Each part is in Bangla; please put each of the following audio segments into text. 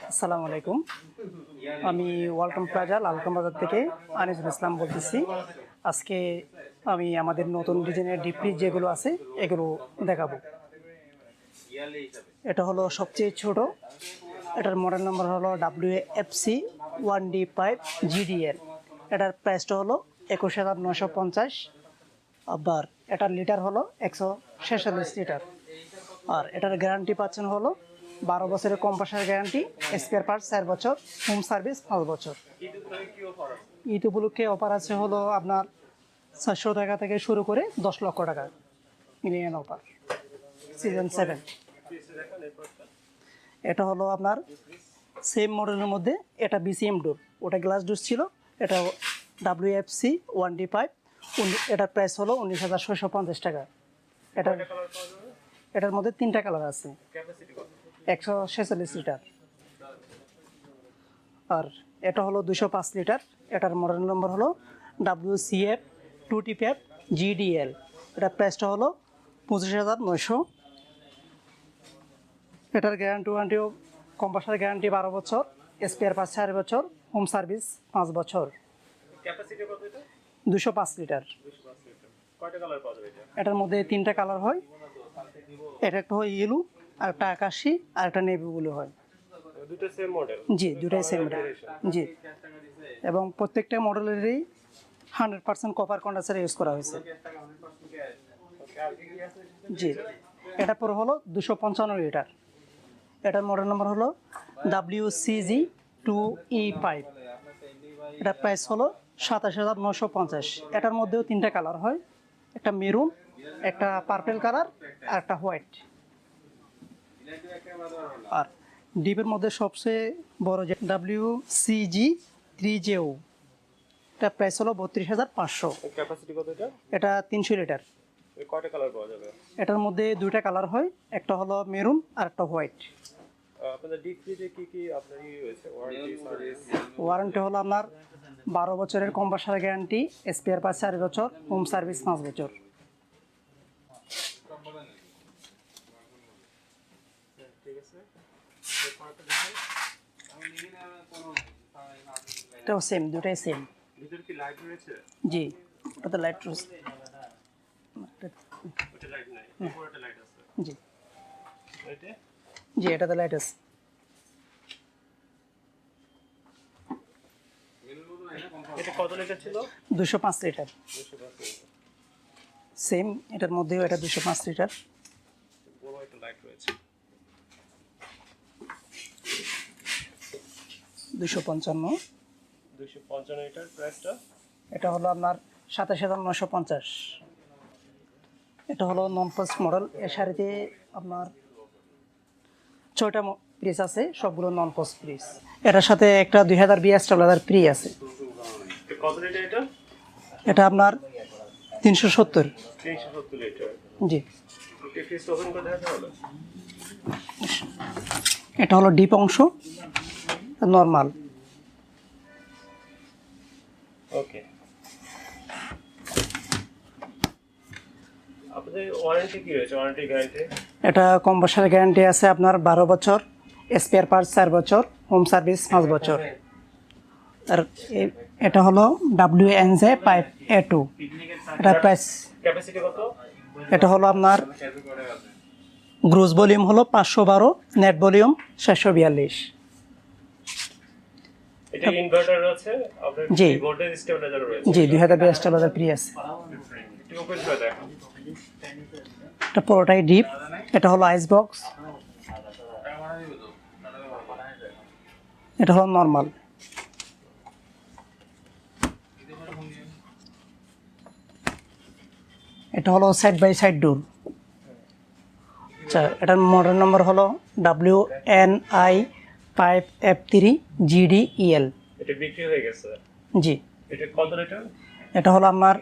আসসালামু আলাইকুম। আমি ওয়ালটন প্লাজা লালকাম বাজার থেকে আনিসুল ইসলাম বলতেছি। আজকে আমি আমাদের নতুন ডিজাইনের ডিপ ফ্রিজ যেগুলো আছে এগুলো দেখাবো। এটা হলো সবচেয়ে ছোট, এটার মডেল নাম্বার হলো WFC1D5GDL। এটার প্রাইসটা হলো 21,950। আবার এটার লিটার হলো 146 লিটার। আর এটার গ্যারান্টি পাচ্ছেন হলো 12 বছরের কম্প্রেসার গ্যারান্টি, স্পেয়ার পার্টস 4 বছর, হোম সার্ভিস 5 বছর। ঈদ উপলক্ষে অফার আছে হলো আপনার 400 টাকা থেকে শুরু করে 10 লক্ষ টাকা মিলিয়ন অফার সিজন 7। এটা হলো আপনার সেম মডেলের মধ্যে, এটা BCM ডোর, ওটা গ্লাস ডোর ছিল। এটা WFC1D5, এটার প্রাইস হলো 19,650 টাকা। এটার মধ্যে 3টা কালার আছে, 146 লিটার। আর এটা হলো 205 লিটার। এটার মডেল নম্বর হলো WCF2T5GDL। এটার প্রাইসটা হলো 25,900। এটার গ্যারান্টি ওয়ারেন্টিও কম্প্রেসার গ্যারান্টি 12 বছর, স্পেয়ার পার্টস 4 বছর, হোম সার্ভিস 5 বছর। 205 লিটার। এটার মধ্যে 3টা কালার হয়, এটা একটা হয় ইয়েলো, আর একটা আকাশি, আর একটা নেভি ব্লু হয়। দুটো সেম মডেল? জি, দুটাই সেম মডেল। জি, এবং প্রত্যেকটা মডেলেরই 100% কপার কন্ডেন্সার ইউজ করা হয়েছে। জি, এটা পরে হলো 255 লিটার। এটার মডেল নম্বর হলো WCG2E5। এটার প্রাইস হলো 27,950। এটার মধ্যেও 3টা কালার হয়, একটা মেরুন, একটা পার্পেল কালার, আর একটা হোয়াইট। আর ডিপের মধ্যে সবচেয়ে বড় যে WCG3JO, এটা প্রাইস হলো 32,500। ক্যাপাসিটি কত এটা? এটা 300 লিটার। কয়টা কালার পাওয়া যাবে? এটার মধ্যে 2টা কালার হয়, একটা হলো মেরুন আর একটা হোয়াইট। আপনাদের ডিপ ফ্রিজে কি কি আপনার রয়েছে ওয়ারেন্টি সার্ভিস? ওয়ারেন্টি হলো আপনার 12 বছরের কম্প্রেসার গ্যারান্টি, স্পেয়ার পার্টস 4 বছর, হোম সার্ভিস 5 বছর। ঠিক আছে, এটাও সেম, দুটাই সেম। ভিতরে কি লাইট রয়েছে? জি, ওটাতে লাইট রয়েছে। ওটা লাইট নাই, উপরেটা লাইট আছে। জি এটা? জি, এটাতে লাইট আছে। এটা কত লিটার ছিল? 205 লিটার। 205 সেম, এটার মধ্যেও এটা 205 লিটার। বড় একটা লাইট রয়েছে। 255 লিটার। প্রাইসটা? এটা হলো আপনার 27,950। এটা হলো নন পোস্ট মডেল। এর সারিতে আপনার 6টা পিস আছে, সবগুলো নন পোস্ট পিস। এটার সাথে একটা 2020 স্টেবিলাইজার ফ্রি আছে। কত লিটার এটা? এটা আপনার 370। 370 লিটার। জি, ওকে, ফ্রিজ ওপেন করে দেখা হলো। এটা হলো ডিপ অংশ, নরমাল। ওকে, আপনাদের ওয়ারেন্টি কি রয়েছে? Warranty guarantee? এটা কম্প্রেসার গ্যারান্টি আছে আপনার 12 বছর, স্পেয়ার পার্টস 4 বছর, হোম সার্ভিস 5 বছর। আর এটা হলো WNJ5A2। এটা প্রাইস, ক্যাপাসিটি কত? এটা হলো আপনার গ্রোস ভলিউম হলো 512, নেট ভলিউম 742। এটা ইনভার্টার আছে আপনার? জি। ভোল্টেজ স্টেবিলাইজার রয়েছে? জি, 2020 স্টেবিলাইজার ফ্রি আছে। একটু ওপেন করে দেখো। এটা পুরোটাই ডিপ। এটা হলো আইস বক্স, এটা হলো নর্মাল। এটা হলো সাইড বাই সাইড ডোর। আচ্ছা, এটার মডেল নম্বর হলো WNI5F3GDEL। এটা বিক্রি হয়ে গেছে? জি। এটা কত লিটার? এটা হলো আপনার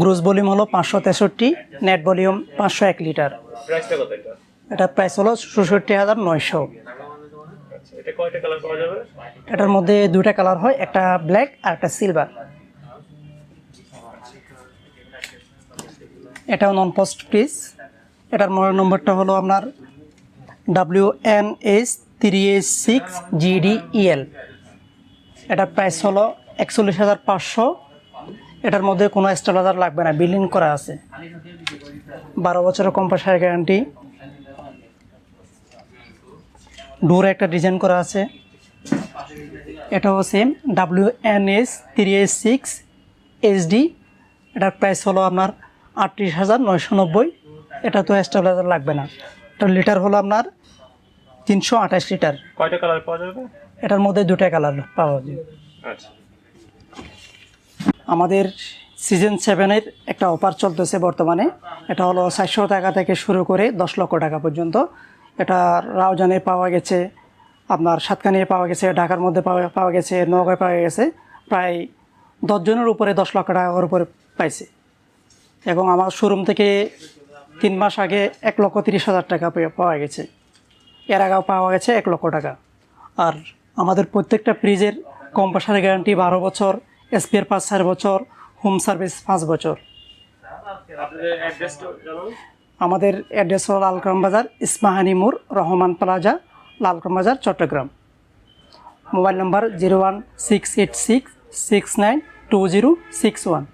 গ্রোস ভলিউম হলো 563, নেট ভলিউম 501 লিটার। প্রাইসটা কত এটা? এটার প্রাইস হলো 66,900। আচ্ছা, এটা কয়টা কালার পাওয়া যাবে? এটার মধ্যে 2টা কালার হয়, একটা ব্ল্যাক আর একটা সিলভার। এটাও নন পোস্ট পিস। এটার মডেল নম্বরটা হলো আপনার WNH 3A6GDEL। এটার প্রাইস হলো 41,500। এটার মধ্যে কোনো স্টেবিলাইজার লাগবে না, বিল্ডিং করা আছে। 12 বছরের কম্প্রেসার গ্যারান্টি। ডোর একটা ডিজাইন করা আছে। এটাও সেম WNS3A6HD। এটার প্রাইস হলো আপনার 38,990। এটা তো স্টেবিলাইজার লাগবে না। এটার লিটার হলো আপনার 328 লিটার। কয়টা কালার পাওয়া যাবে? এটার মধ্যে 2টা কালার পাওয়া যাবে। আচ্ছা, আমাদের সিজন 7-এর একটা অফার চলতেছে বর্তমানে। এটা হলো 400 টাকা থেকে শুরু করে 10 লক্ষ টাকা পর্যন্ত। এটা রাউজানে পাওয়া গেছে, আপনার সাতকানিয়ে পাওয়া গেছে, ঢাকার মধ্যে পাওয়া গেছে, নওগাঁয় পাওয়া গেছে। প্রায় 10 জনের উপরে 10 লক্ষ টাকার উপরে পাইছে। এবং আমার শোরুম থেকে 3 মাস আগে 1,30,000 টাকা পাওয়া গেছে। এর আগেও পাওয়া গেছে 1 লক্ষ টাকা। আর আমাদের প্রত্যেকটা ফ্রিজের কম্প্রেসার গ্যারান্টি 12 বছর, স্পেয়ার পার্টস 4 বছর, হোম সার্ভিস 5 বছর। আপনাদের অ্যাড্রেসটা জানান। আমাদের অ্যাড্রেস হল লালক্রম বাজার, ইস্মাহানি মোড়, রহমান প্লাজা, লালক্রম বাজার, চট্টগ্রাম। মোবাইল নম্বর 01686692061।